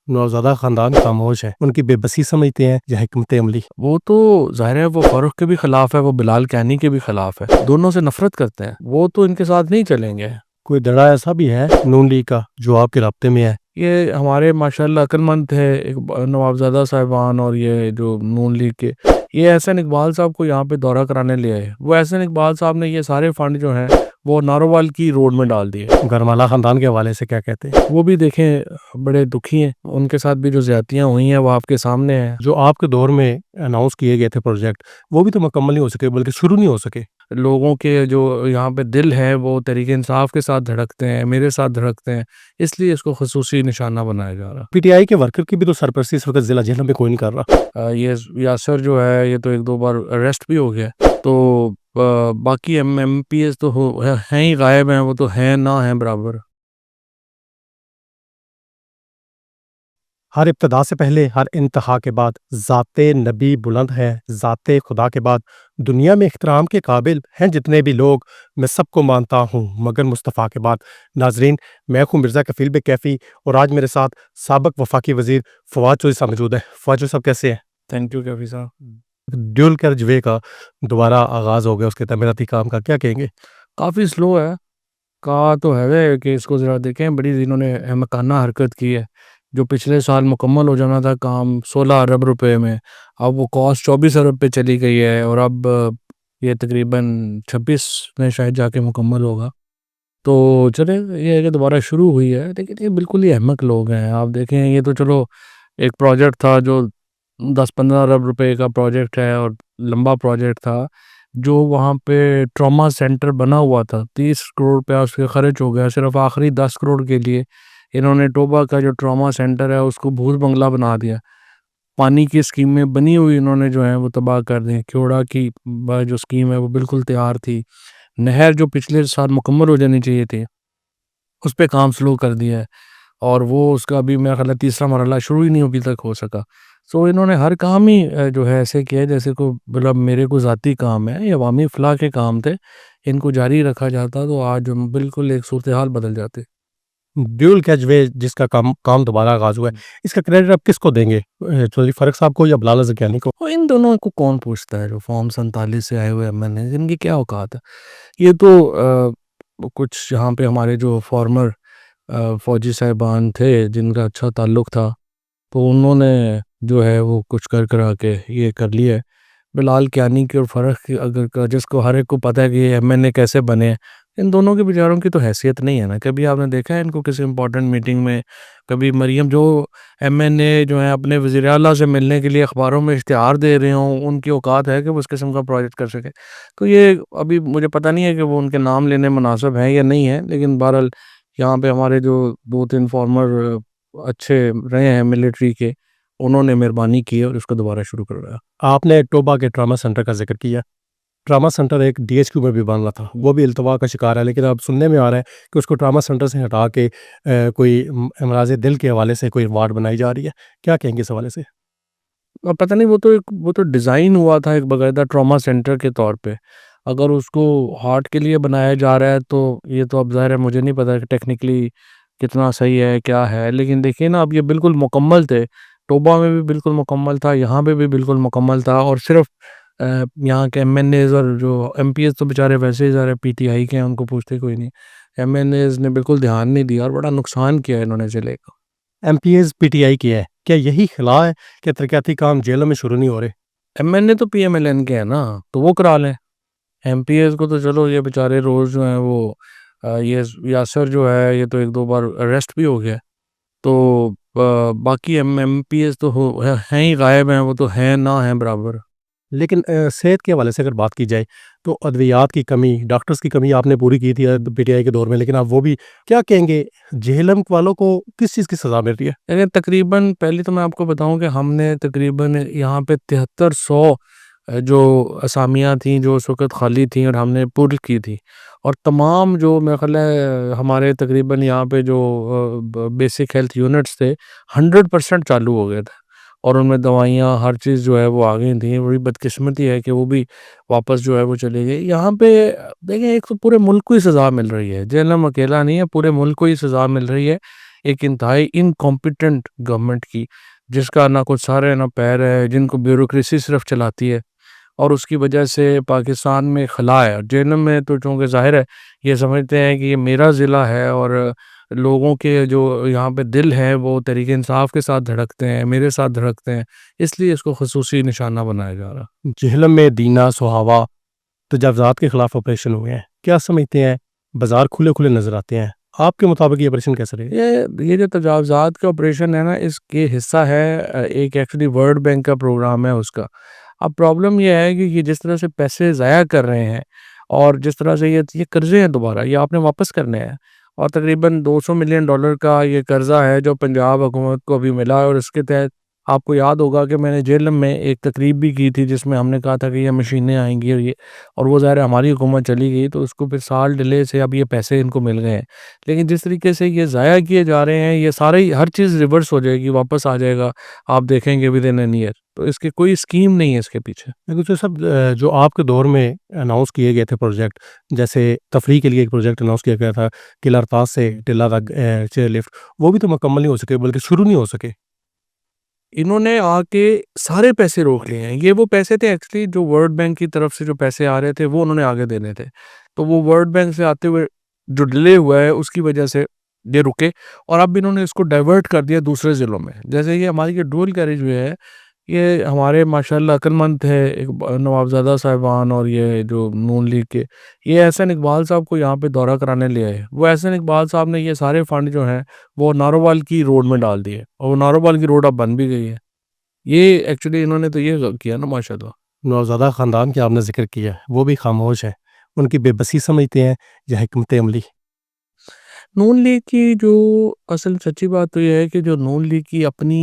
नौज़ादा ख़ानदान खामोश है, उनकी बेबसी समझते हैं या हिकमत अमली। वो तो ज़ाहिर है वो फारूक के भी खिलाफ है, वो बिलाल कैनी के भी खिलाफ है, दोनों से नफरत करते हैं, वो तो इनके साथ नहीं चलेंगे। कोई दड़ा ऐसा भी है नून लीग का जो आपके राब्ते में है? ये हमारे माशाल्लाह अक्लमंद थे एक नवाबजादा साहिबान और ये जो नून लीग के, ये एहसन इकबाल साहब को यहाँ पे दौरा कराने ले आए। वो एहसन इकबाल साहब ने ये सारे फंड जो हैं वो नारोवाल की रोड में डाल दिए। गरमाला ख़ानदान के हवाले से क्या कहते हैं? वो भी देखें बड़े दुखी हैं, उनके साथ भी जो ज़्यादतियाँ हुई हैं वो आपके सामने हैं। जो आपके दौर में अनाउंस किए गए थे प्रोजेक्ट, वो भी तो मुकम्मल नहीं हो सके, बल्कि शुरू नहीं हो सके। लोगों के जो यहाँ पे दिल है वो तहरीक इंसाफ के साथ धड़कते हैं, मेरे साथ धड़कते हैं, इसलिए इसको खसूसी निशाना बनाया जा रहा। पीटीआई के वर्कर की भी तो सरपरस्ती इस वक्त ज़िला जेल में कोई नहीं कर रहा। ये यासर जो है ये तो एक दो बार अरेस्ट भी हो गया, तो बाकी MPs तो हैं ही गायब हैं, वो तो हैं ना हैं बराबर। हर इब्तदा से पहले हर इंतहा के बाद ज़ाते नबी बुलंद है, ज़ाते खुदा के बाद दुनिया में इख्तराम के काबिल हैं जितने भी लोग, मैं सबको मानता हूँ मगर मुस्तफ़ा के बाद। नाजरीन, मैं हूँ मिर्ज़ा कफ़ील बे कैफ़ी और आज मेरे साथ साबिक़ वफाकी वज़ीर फवाद चौधरी साहब मौजूद है। फवाद चौधरी साहब कैसे हैं? थैंक यू कैफी साहब। ड्यूल कैरिजवे का दोबारा आगाज़ हो गया, उसके तमीराती काम का क्या कहेंगे? काफ़ी स्लो है, कहा तो है कि इसको ज़रा देखें, बड़ी इन्होंने अहमकाना हरकत की है। जो पिछले साल मुकम्मल हो जाना था काम 16 अरब रुपए में, अब वो कॉस्ट 24 अरब पे चली गई है और अब ये तकरीबन 26 में शायद जाके मुकम्मल होगा। तो चले ये है कि दोबारा शुरू हुई है, लेकिन ये बिल्कुल ही अहमक लोग हैं। आप देखें ये तो चलो एक प्रोजेक्ट था जो 10-15 अरब रुपए का प्रोजेक्ट है और लंबा प्रोजेक्ट था, जो वहाँ पे ट्रॉमा सेंटर बना हुआ था, 30 करोड़ रुपया उसके खर्च हो गया। सिर्फ आखिरी 10 करोड़ के लिए इन्होंने टोबा का जो ट्रॉमा सेंटर है उसको भूत बंगला बना दिया। पानी की स्कीमें बनी हुई इन्होंने जो है वो तबाह कर दी। क्योड़ा की जो स्कीम है वो बिल्कुल तैयार थी। नहर जो पिछले साल मुकम्मल हो जानी चाहिए थी, उस पे काम स्लो कर दिया है और वो उसका अभी मेरा ख्याल है तीसरा मरहला शुरू ही नहीं अभी तक हो सका। सो इन्होंने हर काम ही जो है ऐसे किया है जैसे को मतलब मेरे को ज़ाती काम है, ये अवामी फलाह के काम थे, इनको जारी रखा जाता तो आज बिल्कुल एक सूरत हाल बदल जाती। ड्यूल कैरिजवे जिसका काम दोबारा आगाज़ हुआ है, इसका क्रेडिट आप किसको देंगे? चौधरी फारूक साहब को या बिलाल ज़कियानी को? और इन दोनों को कौन पूछता है, जो फॉर्म 47 से आए हुए MNA इनकी क्या औकात है? ये तो कुछ यहाँ पे हमारे जो फॉर्मर फ़ौजी साहिबान थे जिनका अच्छा ताल्लुक़ था, तो उन्होंने जो है वो कुछ कर करा के ये कर लिया है। बिलाल कियानी की और फ़र्क की अगर जिसको हर एक को पता है कि ये MNA कैसे बने हैं, इन दोनों के बेचारों की तो हैसियत नहीं है ना। कभी आपने देखा है इनको किसी इम्पोर्टेंट मीटिंग में? कभी मरियम जो MNA जो है अपने वज़ीर आला से मिलने के लिए अखबारों में इश्तिहार दे रहे हों, उनकी औकात है कि वो इस किस्म का प्रोजेक्ट कर सके? तो ये अभी मुझे पता नहीं है कि वो उनके नाम लेने मुनासिब हैं या नहीं है, लेकिन बहरहाल यहाँ पे हमारे जो 2-3 फॉर्मर अच्छे रहे हैं मिलिट्री के, उन्होंने मेहरबानी की है और इसको दोबारा शुरू करवाया। आपने टोबा के ट्रामा सेंटर का ज़िक्र किया। ट्रामा सेंटर एक DHQ में भी बन रहा था, वो भी इल्तवा का शिकार है, लेकिन अब सुनने में आ रहा है कि उसको ट्रामा सेंटर से हटा के कोई अमराज़ दिल के हवाले से कोई वार्ड बनाई जा रही है। क्या कहेंगे इस हवाले से? अब पता नहीं वो तो डिज़ाइन हुआ था एक बाकायदा ट्रॉमा सेंटर के तौर पे। अगर उसको हार्ट के लिए बनाया जा रहा है तो ये तो अब ज़ाहिर है मुझे नहीं पता कि टेक्निकली कितना सही है, क्या है। लेकिन देखिए ना अब ये बिल्कुल मुकम्मल थे। टोबा में भी बिल्कुल मुकम्मल था, यहाँ पे भी बिल्कुल मुकम्मल था और सिर्फ़ यहाँ के MNAs और जो MPs तो बेचारे वैसे ही ज़रा PTI के हैं, उनको पूछते कोई नहीं। MNAs ने बिल्कुल ध्यान नहीं दिया और बड़ा नुकसान किया है इन्होंने ज़िले का। MPs PTI की है, क्या यही खिला है कि तरक्याती काम जेलों में शुरू नहीं हो रहे? MNA तो PMLN के हैं ना, तो वो करा लें। MPs को तो चलो ये बेचारे रोज़ जो हैं वो ये यासर जो है ये तो एक दो बार अरेस्ट भी हो गया, तो बाकी MPs तो हैं ही गायब हैं, वो तो हैं ना हैं बराबर। लेकिन सेहत के हवाले से अगर बात की जाए तो अद्वियात की कमी, डॉक्टर्स की कमी आपने पूरी की थी PTI के दौर में, लेकिन आप वो भी क्या कहेंगे, जेहलम वालों को किस चीज़ की सज़ा मिल रही है? यानी तकरीबन पहले तो मैं आपको बताऊं कि हमने तकरीबन यहाँ पे 7300 जो असामियाँ थीं जो उस वक़्त खाली थीं और हमने पूरी की थी और तमाम जो मेरा ख़्याल है हमारे तकरीबन यहाँ पे जो बेसिक हेल्थ यूनिट्स थे 100% चालू हो गए थे और उनमें दवाइयाँ हर चीज़ जो है वो आ गई थी। बड़ी बदकिस्मती है कि वो भी वापस जो है वो चली गई। यहाँ पे देखें एक तो पूरे मुल्क को ही सज़ा मिल रही है, जेहलम अकेला नहीं है, पूरे मुल्क को ही सज़ा मिल रही है। ایک انتہائی انکمپیٹنٹ گورنمنٹ کی، جس کا نہ کچھ سر ہے نہ پیر ہے، جن کو بیوروکریسی صرف چلاتی ہے، اور اس کی وجہ سے پاکستان میں خلا ہے۔ جہلم میں تو چونکہ ظاہر ہے یہ سمجھتے ہیں کہ یہ میرا ضلع ہے، اور لوگوں کے جو یہاں پہ دل ہے وہ تحریک انصاف کے ساتھ دھڑکتے ہیں، میرے ساتھ دھڑکتے ہیں، اس لیے اس کو خصوصی نشانہ بنایا جا رہا۔ جہلم میں دینا سہاوا تجاوزات کے خلاف آپریشن ہوئے ہیں، کیا سمجھتے ہیں؟ بازار کھلے کھلے نظر آتے ہیں، آپ کے مطابق یہ آپریشن کیسے رہے؟ یہ جو تجاوزات کا آپریشن ہے نا، اس کے حصہ ہے ایک ایکچولی ورلڈ بینک کا پروگرام ہے اس کا۔ اب پرابلم یہ ہے کہ یہ جس طرح سے پیسے ضائع کر رہے ہیں، اور جس طرح سے یہ قرضے ہیں دوبارہ یہ آپ نے واپس کرنے ہیں، اور تقریباً $200 ملین کا یہ قرضہ ہے جو پنجاب حکومت کو ابھی ملا ہے، اور اس کے تحت آپ کو یاد ہوگا کہ میں نے جہلم میں ایک تقریب بھی کی تھی جس میں ہم نے کہا تھا کہ یہ مشینیں آئیں گی، اور وہ ظاہر ہماری حکومت چلی گئی تو اس کو پھر سال ڈیلے سے اب یہ پیسے ان کو مل گئے ہیں۔ لیکن جس طریقے سے یہ ضائع کیے جا رہے ہیں، یہ سارے ہر چیز ریورس ہو جائے گی، واپس آ جائے گا، آپ دیکھیں گے ود ان این ایئر۔ تو اس کی کوئی اسکیم نہیں ہے اس کے پیچھے۔ لیکن سب جو آپ کے دور میں اناؤنس کیے گئے تھے پروجیکٹ، جیسے تفریح کے لیے ایک پروجیکٹ اناؤنس کیا گیا تھا قلعہ ارطاس سے ٹلہ تک چیئر لفٹ، وہ بھی تو مکمل نہیں ہو سکے بلکہ شروع نہیں ہو سکے۔ انہوں نے آ کے سارے پیسے روک لیے ہیں۔ یہ وہ پیسے تھے ایکچولی جو ورلڈ بینک کی طرف سے جو پیسے آ رہے تھے وہ انہوں نے آگے دینے تھے، تو وہ ورلڈ بینک سے آتے ہوئے جو ڈیلے ہوا ہے اس کی وجہ سے یہ رکے، اور اب انہوں نے اس کو ڈائیورٹ کر دیا دوسرے ضلعوں میں۔ جیسے یہ ہماری یہ ڈول کیریج وے ہے، یہ ہمارے ماشاءاللہ عقل مند تھے نوابزادہ صاحبان، اور یہ جو نون لیگ کے، یہ احسن اقبال صاحب کو یہاں پہ دورہ کرانے لے آئے۔ وہ احسن اقبال صاحب نے یہ سارے فنڈ جو ہیں وہ نارووال کی روڈ میں ڈال دیے، اور وہ نارووال کی روڈ اب بن بھی گئی ہے۔ یہ ایکچولی انہوں نے تو یہ کیا نا ماشاءاللہ۔ نوزادہ خاندان کی آپ نے ذکر کیا، وہ بھی خاموش ہے، ان کی بے بسی سمجھتے ہیں یا حکمت عملی؟ نون لیگ کی جو اصل سچی بات تو یہ ہے کہ جو نون لیگ کی اپنی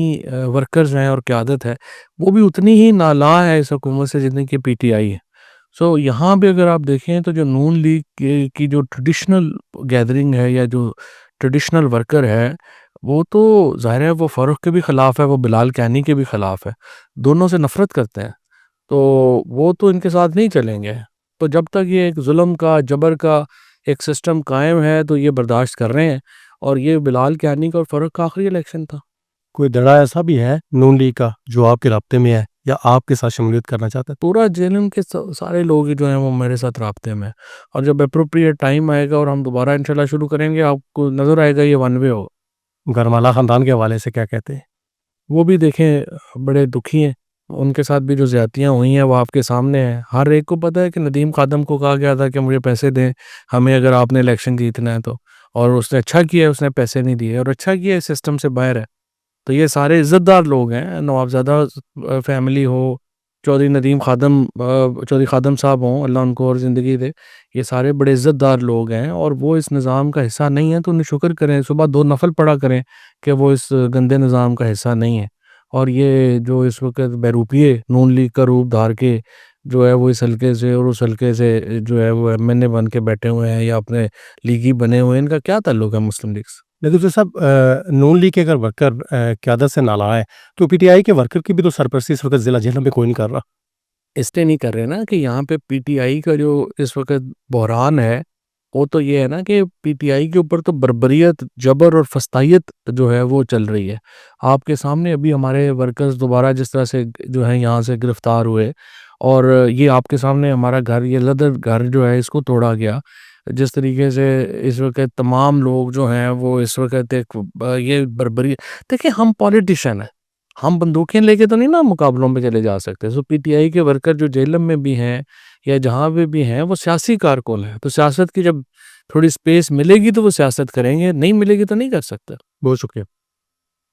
ورکرز ہیں اور قیادت ہے، وہ بھی اتنی ہی نالاں ہے اس حکومت سے جتنی کہ پی ٹی آئی ہے۔ سو یہاں بھی اگر آپ دیکھیں تو جو نون لیگ کی جو ٹریڈیشنل گیدرنگ ہے یا جو ٹریڈیشنل ورکر ہے، وہ تو ظاہر ہے وہ فاروق کے بھی خلاف ہے، وہ بلال کینی کے بھی خلاف ہے، دونوں سے نفرت کرتے ہیں، تو وہ تو ان کے ساتھ نہیں چلیں گے۔ تو جب تک یہ ایک ظلم کا جبر کا ایک سسٹم قائم ہے تو یہ برداشت کر رہے ہیں، اور یہ بلال کینی کا اور فاروق کا آخری الیکشن تھا۔ کوئی دڑا ایسا بھی ہے نون لیگ کا جو آپ کے رابطے میں ہے یا آپ کے ساتھ شمولیت کرنا چاہتا ہے؟ پورا جہلم کے سارے لوگ جو ہیں وہ میرے ساتھ رابطے میں ہیں، اور جب اپروپریٹ ٹائم آئے گا اور ہم دوبارہ انشاءاللہ شروع کریں گے، آپ کو نظر آئے گا یہ ون وے ہوگا۔ گرمالا خاندان کے حوالے سے کیا کہتے ہیں؟ وہ بھی دیکھیں بڑے دکھی ہیں، ان کے ساتھ بھی جو زیادتیاں ہوئی ہیں وہ آپ کے سامنے ہیں۔ ہر ایک کو پتہ ہے کہ ندیم خادم کو کہا گیا تھا کہ مجھے پیسے دیں ہمیں اگر آپ نے الیکشن جیتنا ہے تو، اور اس نے اچھا کیا، اس نے پیسے نہیں دیے، اور اچھا کیا اس سسٹم سے باہر ہے۔ تو یہ سارے عزت دار لوگ ہیں، نوابزادہ فیملی ہو، چودھری ندیم خادم چودھری خادم صاحب ہوں، اللہ ان کو اور زندگی دے، یہ سارے بڑے عزت دار لوگ ہیں، اور وہ اس نظام کا حصہ نہیں ہیں، تو انہیں شکر کریں، صبح 2 نفل پڑھا کریں کہ وہ اس گندے نظام کا حصہ نہیں ہے۔ اور یہ جو اس وقت بیروپیے نون لیگ کا روپ دھار کے جو ہے وہ اس حلقے سے اور اس حلقے سے جو ہے وہ ایم این اے بن کے بیٹھے ہوئے ہیں یا اپنے لیگی بنے ہوئے ہیں، ان کا کیا تعلق ہے مسلم لیگ سے؟ لیکن تو سب نون لیگ کے اگر ورکر قیادت سے نالاں ہے تو پی ٹی آئی کے ورکر کی بھی تو سرپرستی اس وقت ضلع جہلم میں کوئی نہیں کر رہا۔ اس لیے نہیں کر رہے نا کہ یہاں پہ پی ٹی آئی کا جو اس وقت بحران ہے وہ تو یہ ہے نا کہ پی ٹی آئی کے اوپر تو بربریت، جبر اور فسطائیت جو ہے وہ چل رہی ہے۔ آپ کے سامنے ابھی ہمارے ورکرز دوبارہ جس طرح سے جو ہیں یہاں سے گرفتار ہوئے، اور یہ آپ کے سامنے ہمارا گھر، یہ لدر گھر جو ہے اس کو توڑا گیا، جس طریقے سے اس وقت تمام لوگ جو ہیں وہ اس وقت ایک یہ بربری۔ دیکھیں ہم پولیٹیشین ہیں، ہم بندوقیں لے کے تو نہیں نا مقابلوں پہ چلے جا سکتے۔ سو پی ٹی آئی کے ورکر جو جہلم میں بھی ہیں یا جہاں پہ بھی ہیں وہ سیاسی کارکن ہیں، تو سیاست کی جب تھوڑی سپیس ملے گی تو وہ سیاست کریں گے، نہیں ملے گی تو نہیں کر سکتے۔ بہت شکریہ۔